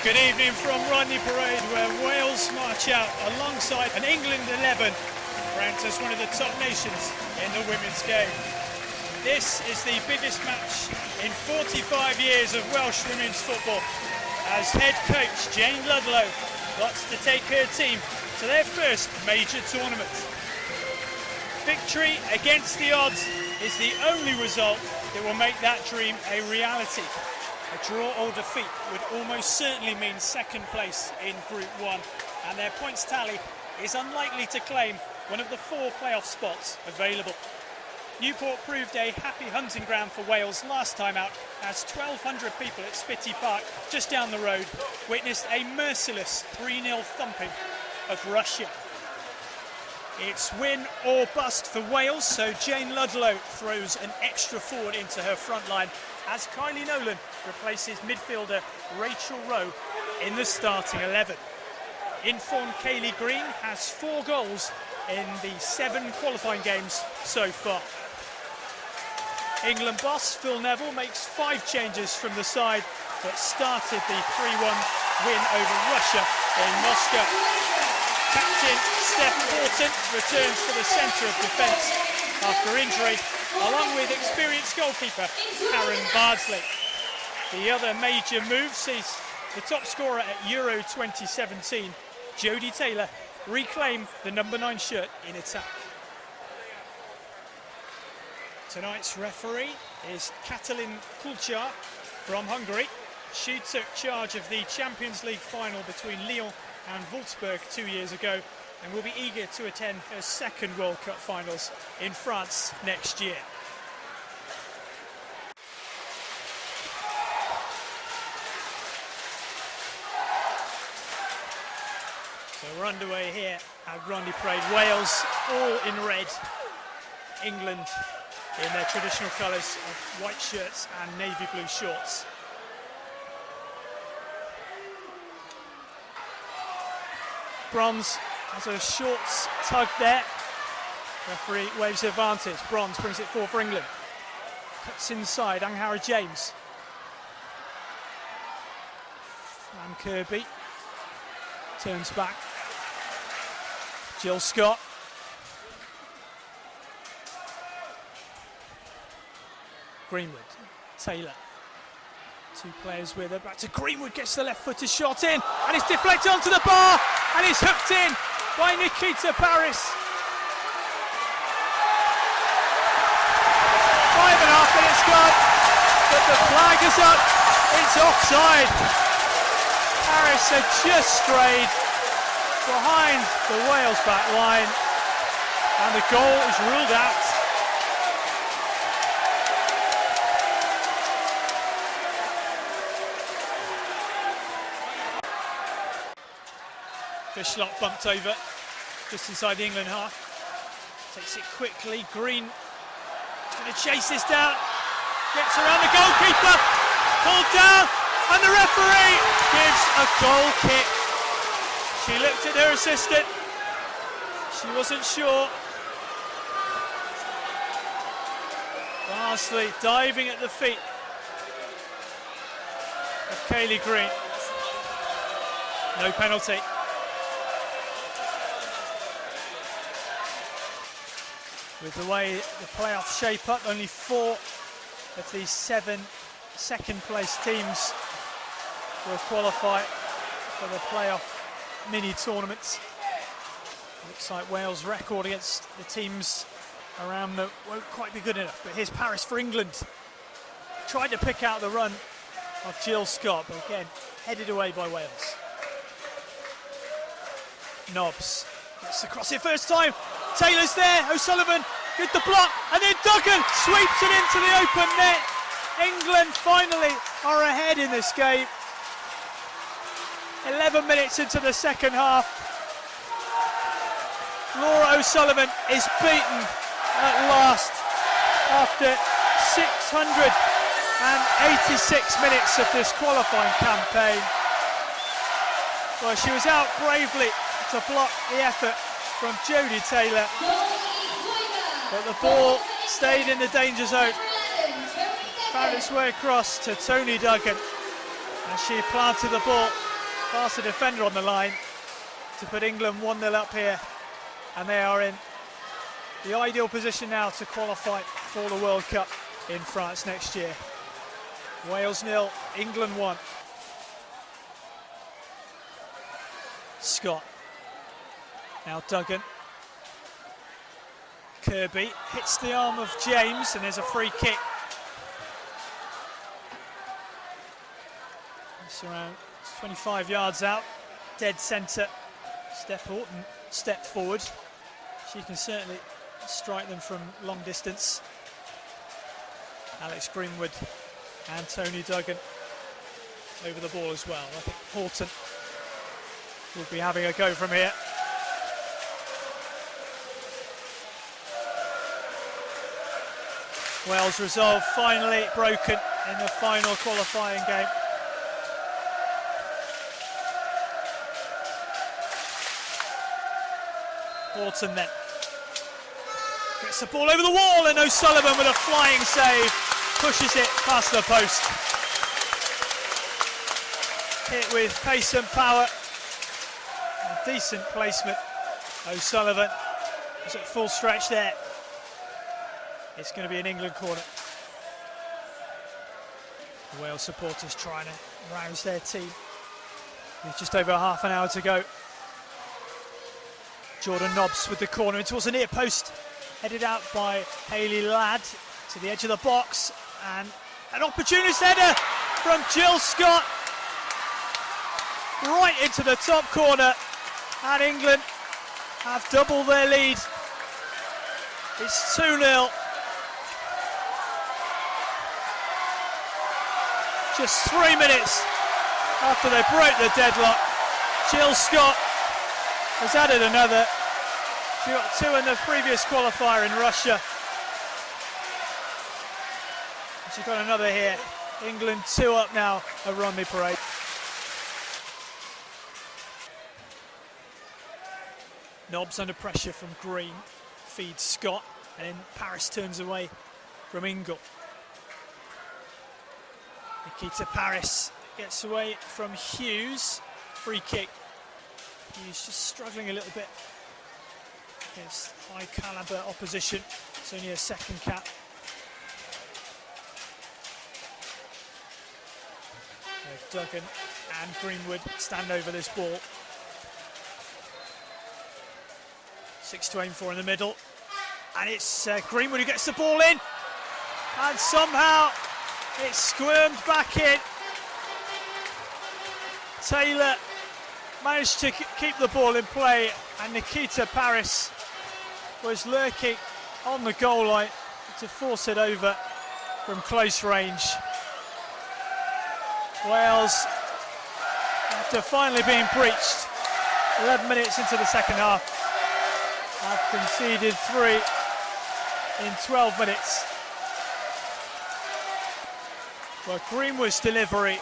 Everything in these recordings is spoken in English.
Good evening from Rodney Parade, where Wales march out alongside an England 11, ranked as one of the top nations in the women's game. This is the biggest match in 45 years of Welsh women's football, as head coach Jane Ludlow wants to take her team to their first major tournament. Victory against the odds is the only result that will make that dream a reality. A draw or defeat would almost certainly mean second place in Group 1, and their points tally is unlikely to claim one of the 4 playoff spots available. Newport proved a happy hunting ground for Wales last time out, as 1,200 people at Spitty Park, just down the road, witnessed a merciless 3-0 thumping of Russia. It's win or bust for Wales, so Jane Ludlow throws an extra forward into her front line as Kylie Nolan replaces midfielder Rachel Rowe in the starting 11. Informed Kaylee Green has 4 goals in the 7 qualifying games so far. England boss Phil Neville makes 5 changes from the side that started the 3-1 win over Russia in Moscow. Captain Steph Horton returns to the centre of defence after injury, along with experienced goalkeeper Karen Bardsley. The other major move sees the top scorer at Euro 2017, Jodie Taylor, reclaim the number 9 shirt in attack. Tonight's referee is Katalin Kulchar from Hungary. She took charge of the Champions League final between Lyon and Wolfsburg 2 years ago, and will be eager to attend her second World Cup finals in France next year. So we're underway here at Rodney Parade. Wales all in red, England in their traditional colours of white shirts and navy blue shorts. Bronze has a shorts tug there. Referee waves advantage. Bronze brings it forward for England. Cuts inside, Anghara James. Fran Kirby turns back. Jill Scott. Greenwood, Taylor. 2 players with her. Back to Greenwood, gets the left-footed shot in, and it's deflected onto the bar, and it's hooked in by Nikita Paris. 5.5 minutes gone, but the flag is up. It's offside. Paris had just strayed behind the Wales back line, and the goal is ruled out. Fishlop bumped over just inside the England half. Takes it quickly. Green is going to chase this down. Gets around the goalkeeper. Pulled down, and the referee gives a goal kick. She looked at her assistant. She wasn't sure. Barnsley diving at the feet of Kaylee Green. No penalty. With the way the playoffs shape up, only 4 of these 7 second-place teams will qualify for the playoff mini-tournaments. Looks like Wales' record against the teams around them won't quite be good enough. But here's Paris for England. Tried to pick out the run of Jill Scott, but again, headed away by Wales. Nobbs gets across it first time. Taylor's there, O'Sullivan with the block, and then Duggan sweeps it into the open net. England finally are ahead in this game. 11 minutes into the second half. Laura O'Sullivan is beaten at last after 686 minutes of this qualifying campaign. Well, she was out bravely to block the effort from Jodie Taylor, but the ball stayed in the danger zone, found its way across to Tony Duggan, and she planted the ball Past a defender on the line to put England 1-0 up here, and they are in the ideal position now to qualify for the World Cup in France next year. Wales 0, England 1. Scott. Now Duggan. Kirby hits the arm of James, and there's a free kick. It's around 25 yards out, dead centre. Steph Horton stepped forward. She can certainly strike them from long distance. Alex Greenwood and Tony Duggan over the ball as well. I think Horton will be having a go from here. Wales' resolve finally broken in the final qualifying game. Horton then gets the ball over the wall, and O'Sullivan with a flying save pushes it past the post. Hit with pace and power. A decent placement. O'Sullivan is at full stretch there. It's going to be an England corner. The Wales supporters trying to rouse their team with just over half an hour to go. Jordan Nobbs with the corner in towards the near post, headed out by Hayley Ladd to the edge of the box, and an opportunist header from Jill Scott right into the top corner, and England have doubled their lead. It's 2-0. Just 3 minutes after they broke the deadlock, Jill Scott has added another. She got 2 in the previous qualifier in Russia. She got another here. England 2 up now at Rodney Parade. Nobbs under pressure from Green, feeds Scott, and then Paris turns away from Ingle. Nikita Paris gets away from Hughes. Free kick. Hughes just struggling a little bit against high calibre opposition. It's only a second cap. Duggan and Greenwood stand over this ball. 6 to aim for in the middle. And it's Greenwood who gets the ball in. And somehow it's squirmed back in. Taylor managed to keep the ball in play, and Nikita Paris was lurking on the goal line to force it over from close range. Wales, after finally being breached 11 minutes into the second half, have conceded 3 in 12 minutes. Well, Greenwood's delivery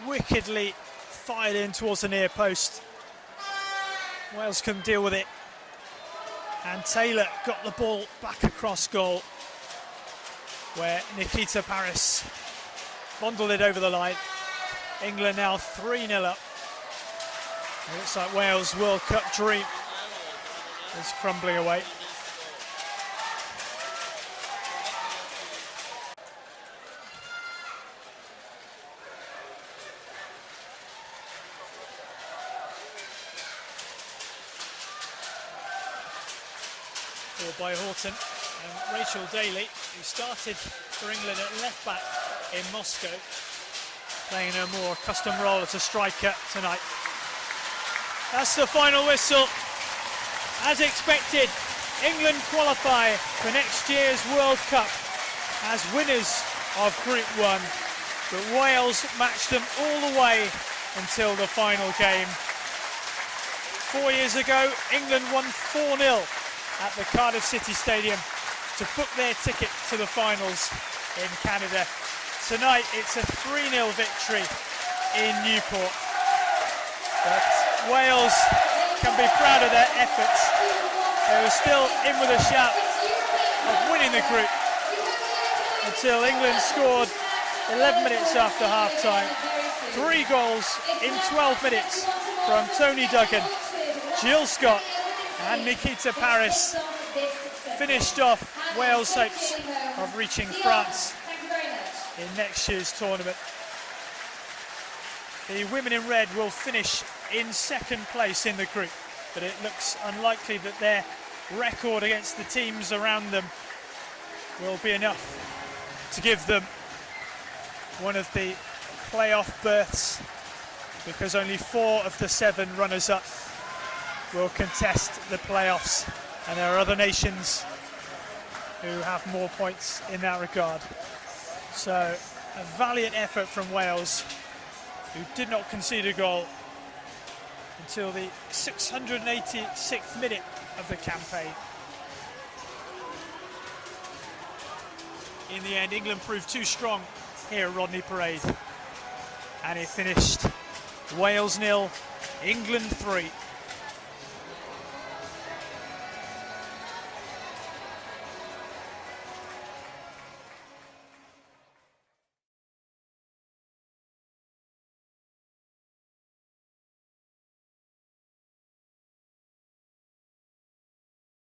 wickedly fired in towards the near post. Wales couldn't deal with it, and Taylor got the ball back across goal, where Nikita Paris bundled it over the line. England now 3-0 up. It looks like Wales' World Cup dream is crumbling away. By Horton and Rachel Daly, who started for England at left back in Moscow, playing a more accustomed role as a striker tonight. That's the final whistle. As expected, England qualify for next year's World Cup as winners of Group 1, but Wales matched them all the way until the final game. 4 years ago, England won 4-0 at the Cardiff City Stadium to book their ticket to the finals in Canada. Tonight it's a 3-0 victory in Newport. But Wales can be proud of their efforts. They were still in with a shout of winning the group until England scored 11 minutes after half-time. 3 goals in 12 minutes from Tony Duggan, Jill Scott and Nikita Paris finished off Wales' hopes of reaching France in next year's tournament. The women in red will finish in second place in the group, but it looks unlikely that their record against the teams around them will be enough to give them one of the playoff berths, because only 4 of the 7 runners-up will contest the playoffs, and there are other nations who have more points in that regard. So a valiant effort from Wales, who did not concede a goal until the 686th minute of the campaign. In the end, England proved too strong here at Rodney Parade, and it finished Wales 0, England 3.